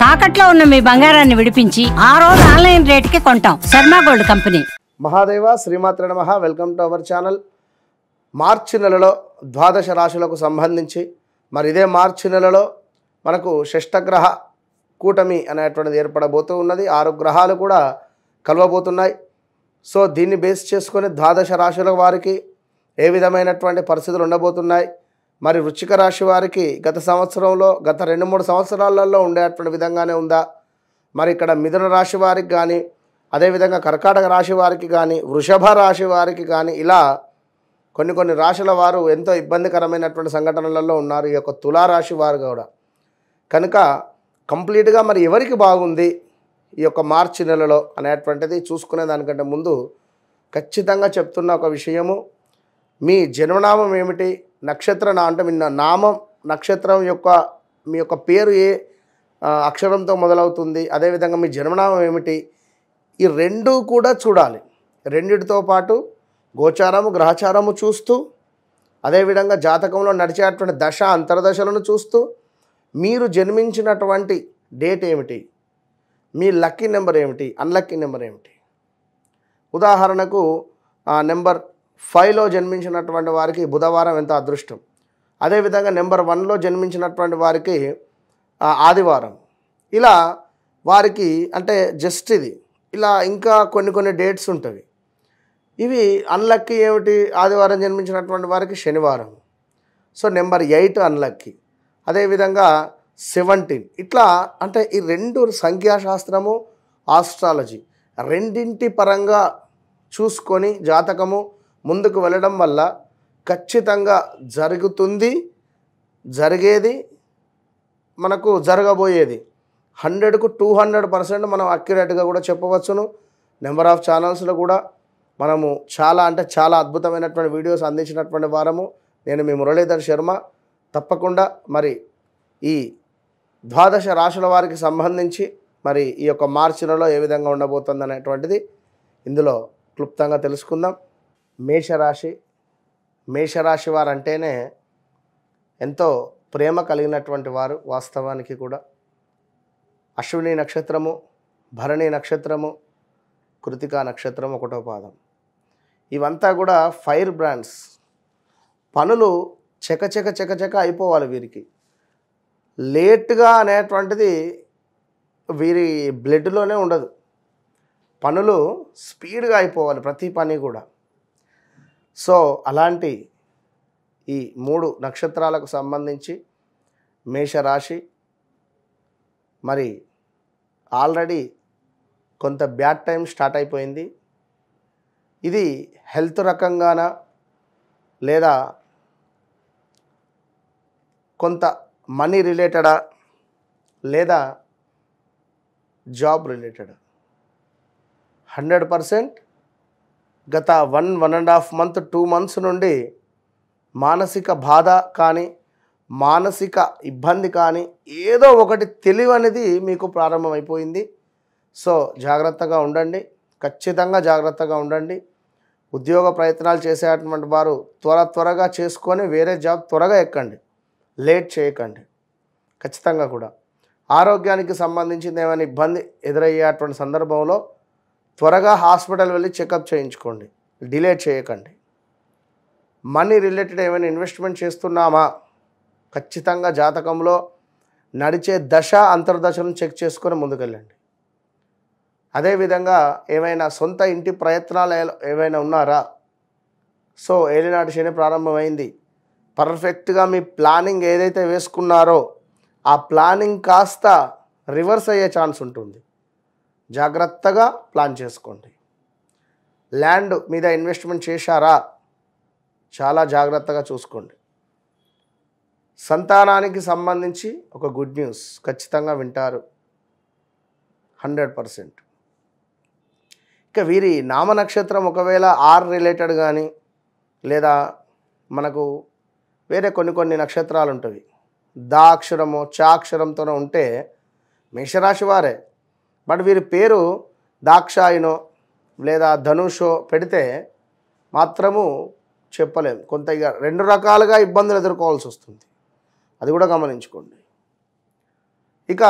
తాకట్లో ఉన్న మీ బంగారాన్ని విడిపించి ఆ రోజు ఆన్లైన్ రేటుకి కొంటాం. Sharma gold company. మహాదేవ శ్రీమాత్ర నమః. Welcome to our channel. మార్చి నెలలో ద్వాదశ రాశులకు సంబంధించి మరి ఇదే మార్చి నెలలో మనకు షష్టగ్రహ కూటమి అనేటువంటిది ఏర్పడబోతూ ఉన్నది. 6 గ్రహాలు కూడా కలవబోతున్నాయి. సో దీన్ని బేస్ చేసుకొని ద్వాదశ రాశుల వారికి ఏ విధమైనటువంటి పరిస్థితులు ఉండబోతున్నాయి, మరి వృశ్చిక రాశి వారికి గత సంవత్సరంలో గత 2-3 సంవత్సరాలలో ఉండేటువంటి విధంగానే ఉందా, మరి ఇక్కడ మిథున రాశి వారికి కానీ, అదేవిధంగా కర్కాటక రాశి వారికి కానీ, వృషభ రాశి వారికి కానీ, ఇలా కొన్ని రాశుల వారు ఎంతో ఇబ్బందికరమైనటువంటి సంఘటనలలో ఉన్నారు. ఈ యొక్క తులారాశి వారు కూడా కనుక కంప్లీట్గా మరి ఎవరికి బాగుంది ఈ యొక్క మార్చి నెలలో అనేటువంటిది చూసుకునే దానికంటే ముందు ఖచ్చితంగా చెప్తున్న ఒక విషయము, మీ జన్మనామం ఏమిటి, నక్షత్ర అంటే మీ నామం నక్షత్రం యొక్క మీ యొక్క పేరు ఏ అక్షరంతో మొదలవుతుంది, అదేవిధంగా మీ జన్మనామం ఏమిటి, ఈ రెండూ కూడా చూడాలి. రెండిటితో పాటు గోచారము గ్రహచారము చూస్తూ, అదేవిధంగా జాతకంలో నడిచేటువంటి దశ అంతర్దశలను చూస్తూ, మీరు జన్మించినటువంటి డేట్ ఏమిటి, మీ లక్కీ నెంబర్ ఏమిటి, అన్లక్కీ నెంబర్ ఏమిటి. ఉదాహరణకు నెంబర్ 5లో జన్మించినటువంటి వారికి బుధవారం ఎంతో అదృష్టం, అదేవిధంగా నెంబర్ 1లో జన్మించినటువంటి వారికి ఆదివారం. ఇలా వారికి అంటే జస్ట్ ఇది ఇలా ఇంకా కొన్ని డేట్స్ ఉంటాయి. ఇవి అన్లక్కీ ఏమిటి, ఆదివారం జన్మించినటువంటి వారికి శనివారం. సో నెంబర్ 8 అన్లక్కీ, అదేవిధంగా 17. ఇట్లా అంటే ఈ రెండు సంఖ్యాశాస్త్రము ఆస్ట్రాలజీ రెండింటి పరంగా చూసుకొని జాతకము ముందుకు వెళ్ళడం వల్ల ఖచ్చితంగా జరుగుతుంది, జరిగేది, మనకు జరగబోయేది 100కు 200% మనం అక్యురేట్గా కూడా చెప్పవచ్చును. నెంబర్ ఆఫ్ ఛానల్స్లో కూడా మనము చాలా అంటే చాలా అద్భుతమైనటువంటి వీడియోస్ అందించినటువంటి వారము. నేను మీ మురళీధర్ శర్మ. తప్పకుండా మరి ఈ ద్వాదశ రాశుల వారికి సంబంధించి మరి ఈ యొక్క మార్చి నెలలో ఏ విధంగా ఉండబోతుంది అనేటువంటిది ఇందులో క్లుప్తంగా తెలుసుకుందాం. మేషరాశి వారు అంటేనే ఎంతో ప్రేమ కలిగినటువంటి వారు. వాస్తవానికి కూడా అశ్విని నక్షత్రము, భరణి నక్షత్రము, కృతికా నక్షత్రం 1వ పాదం, ఇవంతా కూడా ఫైర్ బ్రాండ్స్. పనులు చకచక అయిపోవాలి వీరికి. లేట్గా అనేటువంటిది వీరి బ్లడ్లోనే ఉండదు. పనులు స్పీడ్గా అయిపోవాలి, ప్రతి పని కూడా. సో అలాంటి ఈ 3 నక్షత్రాలకు సంబంధించి మేషరాశి మరి ఆల్రెడీ కొంత బ్యాడ్ టైం స్టార్ట్ అయిపోయింది. ఇది హెల్త్ రకంగానా లేదా కొంత మనీ రిలేటెడా లేదా జాబ్ రిలేటెడా, 100% గత 1.5 మంత్ 2 మంత్స్ నుండి మానసిక బాధ కానీ మానసిక ఇబ్బంది కానీ ఏదో ఒకటి తెలియనిది మీకు ప్రారంభమైపోయింది. సో జాగ్రత్తగా ఉండండి, ఖచ్చితంగా జాగ్రత్తగా ఉండండి. ఉద్యోగ ప్రయత్నాలు చేసేటువంటి వారు త్వరగా చేసుకొని వేరే జాబ్ త్వరగా ఎక్కండి, లేట్ చేయకండి. ఖచ్చితంగా కూడా ఆరోగ్యానికి సంబంధించింది ఏమైనా ఇబ్బంది ఎదురయ్యేటువంటి సందర్భంలో త్వరగా హాస్పిటల్ వెళ్ళి చెకప్ చేయించుకోండి, డిలే చేయకండి. మనీ రిలేటెడ్ ఏమైనా ఇన్వెస్ట్మెంట్ చేస్తున్నామా, ఖచ్చితంగా జాతకంలో నడిచే దశ అంతర్దశలను చెక్ చేసుకొని ముందుకెళ్ళండి. అదేవిధంగా ఏమైనా సొంత ఇంటి ప్రయత్నాలు ఏమైనా ఉన్నారా, సో ఏలినాటి శని ప్రారంభమైంది. పర్ఫెక్ట్గా మీ ప్లానింగ్ ఏదైతే వేసుకున్నారో ఆ ప్లానింగ్ కాస్త రివర్స్ అయ్యే ఛాన్స్ ఉంటుంది. జాగ్రత్తగా ప్లాన్ చేసుకోండి. ల్యాండ్ మీద ఇన్వెస్ట్మెంట్ చేశారా, చాలా జాగ్రత్తగా చూసుకోండి. సంతానానికి సంబంధించి ఒక గుడ్ న్యూస్ ఖచ్చితంగా వింటారు, 100%. ఇక వీరి నామ నక్షత్రం ఒకవేళ ఆర్ రిలేటెడ్ కానీ లేదా మనకు వేరే కొన్ని నక్షత్రాలు ఉంటాయి, దా అక్షరమో చా అక్షరంతోనో ఉంటే మేషరాశి వారే. బట్ వీరి పేరు దాక్షాయినో లేదా ధనుషో పెడితే మాత్రము చెప్పలేము. కొంత ఇక 2 రకాలుగా ఇబ్బందులు ఎదుర్కోవాల్సి వస్తుంది, అది కూడా గమనించుకోండి. ఇక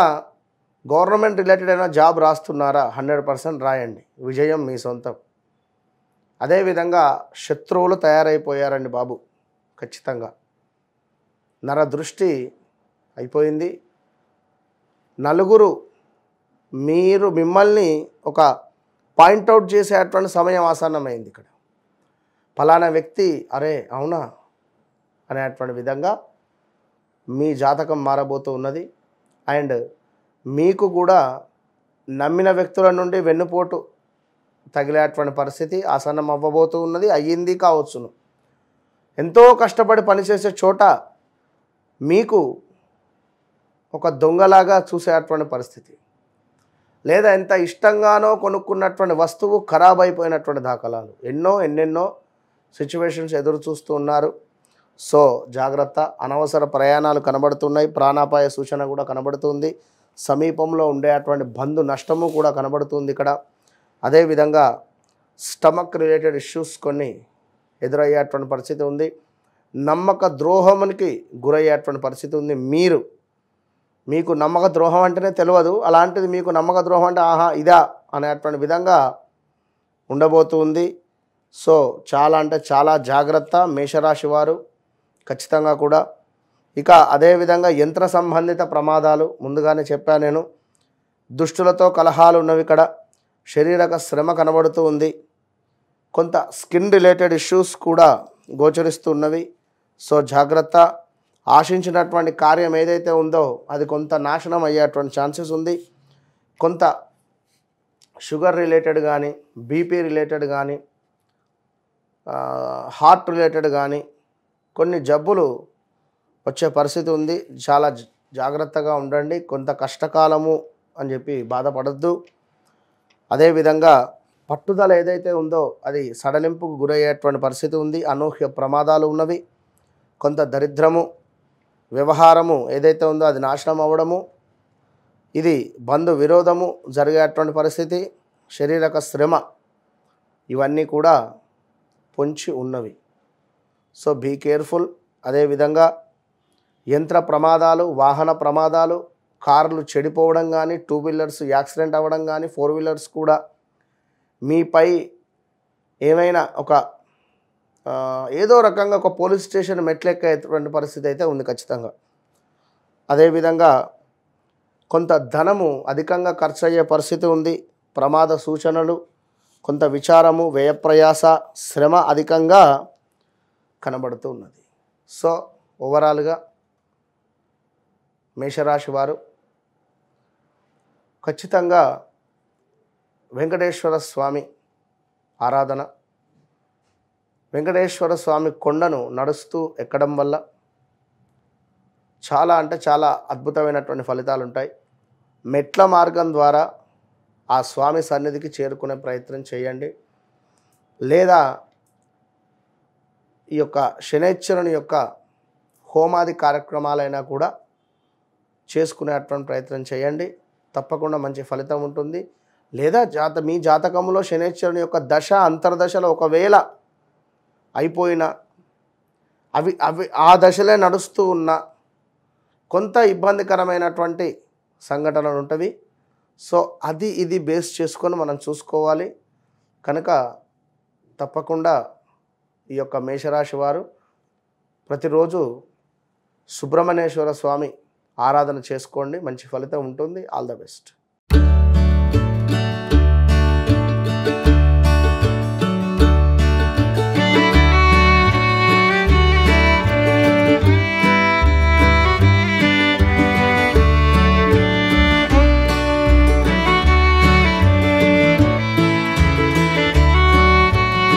గవర్నమెంట్ రిలేటెడ్ అయినా జాబ్ రాస్తున్నారా? 100% రాయండి, విజయం మీ సొంతం. అదేవిధంగా శత్రువులు తయారైపోయారండి బాబు, ఖచ్చితంగా నరదృష్టి అయిపోయింది. నలుగురు మిమ్మల్ని ఒక పాయింట్అవుట్ చేసేటువంటి సమయం ఆసన్నమైంది. ఇక్కడ ఫలానా వ్యక్తి అరే అవునా అనేటువంటి విధంగా మీ జాతకం మారబోతూ ఉన్నది. అండ్ మీకు కూడా నమ్మిన వ్యక్తుల నుండి వెన్నుపోటు తగిలేటువంటి పరిస్థితి ఆసన్నం అవ్వబోతూ ఉన్నది, అయ్యింది కావచ్చును. ఎంతో కష్టపడి పనిచేసే చోట మీకు ఒక దొంగలాగా చూసేటువంటి పరిస్థితి, లేదా ఎంత ఇష్టంగానో కొనుక్కున్నటువంటి వస్తువు ఖరాబ్ అయిపోయినటువంటి దాఖలాలు ఎన్నెన్నో సిచ్యువేషన్స్ ఎదురు చూస్తూ ఉన్నారు. సో జాగ్రత్త. అనవసర ప్రయాణాలు కనబడుతున్నాయి, ప్రాణాపాయ సూచన కూడా కనబడుతుంది, సమీపంలో ఉండేటువంటి బంధు నష్టము కూడా కనబడుతుంది ఇక్కడ. అదేవిధంగా స్టమక్ రిలేటెడ్ ఇష్యూస్ కొన్ని ఎదురయ్యేటువంటి పరిస్థితి ఉంది. నమ్మక ద్రోహానికి గురయ్యేటువంటి పరిస్థితి ఉంది. మీకు నమ్మక ద్రోహం అంటేనే తెలియదు, అలాంటిది మీకు నమ్మక ద్రోహం అంటే ఆహా ఇదా అనేటువంటి విధంగా ఉండబోతుంది. సో చాలా అంటే చాలా జాగ్రత్త మేషరాశి వారు ఖచ్చితంగా కూడా. ఇక అదేవిధంగా యంత్ర సంబంధిత ప్రమాదాలు ముందుగానే చెప్పాను నేను. దుష్టులతో కలహాలు ఉన్నవి ఇక్కడ. శారీరక శ్రమ కనబడుతూ ఉంది. కొంత స్కిన్ రిలేటెడ్ ఇష్యూస్ కూడా గోచరిస్తున్నవి. సో జాగ్రత్త. ఆశించినటువంటి కార్యం ఏదైతే ఉందో అది కొంత నాశనం అయ్యేటువంటి ఛాన్సెస్ ఉంది. కొంత షుగర్ రిలేటెడ్ కానీ, బీపీ రిలేటెడ్ కానీ, హార్ట్ రిలేటెడ్ కానీ కొన్ని జబ్బులు వచ్చే పరిస్థితి ఉంది. చాలా జాగ్రత్తగా ఉండండి. కొంత కష్టకాలము అని చెప్పి బాధపడద్దు. అదేవిధంగా పట్టుదల ఏదైతే ఉందో అది సడలింపుకు గురయ్యేటువంటి పరిస్థితి ఉంది. అనూహ్య ప్రమాదాలు ఉన్నవి. కొంత దరిద్రము, వ్యవహారము ఏదైతే ఉందో అది నాశనం అవ్వడము, ఇది బంధు విరోధము జరిగేటువంటి పరిస్థితి, శారీరక శ్రమ ఇవన్నీ కూడా పొంచి ఉన్నవి. So be careful. అదేవిధంగా యంత్ర ప్రమాదాలు, వాహన ప్రమాదాలు, కార్లు చెడిపోవడం కానీ, 2 వీలర్స్ యాక్సిడెంట్ అవ్వడం కానీ, 4 వీలర్స్ కూడా మీపై ఏమైనా ఒక ఏదో రకంగా ఒక పోలీస్ స్టేషన్ మెట్లెక్కేటువంటి పరిస్థితి అయితే ఉంది ఖచ్చితంగా. అదేవిధంగా కొంత ధనము అధికంగా ఖర్చు అయ్యే పరిస్థితి ఉంది. ప్రమాద సూచనలు, కొంత విచారము, వ్యయప్రయాస, శ్రమ అధికంగా కనబడుతూ ఉన్నది. సో ఓవరాల్గా మేషరాశి వారు ఖచ్చితంగా వెంకటేశ్వర స్వామి ఆరాధన, వెంకటేశ్వర స్వామి కొండను నడుస్తూ ఎక్కడం వల్ల చాలా అంటే చాలా అద్భుతమైనటువంటి ఫలితాలు ఉంటాయి. మెట్ల మార్గం ద్వారా ఆ స్వామి సన్నిధికి చేరుకునే ప్రయత్నం చేయండి. లేదా ఈ యొక్క శనైశ్వరుని యొక్క హోమాది కార్యక్రమాలైనా కూడా చేసుకునేటువంటి ప్రయత్నం చేయండి. తప్పకుండా మంచి ఫలితం ఉంటుంది. లేదా మీ జాతకంలో శనైశ్వరుని యొక్క దశ అంతర్దశలో ఒకవేళ అయిపోయినా అవి ఆ దశలే నడుస్తూ ఉన్న కొంత ఇబ్బందికరమైనటువంటి సంఘటనలు ఉంటవి. సో ఇది బేస్ చేసుకొని మనం చూసుకోవాలి. కనుక తప్పకుండా ఈ యొక్క మేషరాశి వారు ప్రతిరోజు సుబ్రహ్మణ్యేశ్వర స్వామి ఆరాధన చేసుకోండి. మంచి ఫలితం ఉంటుంది. All the best.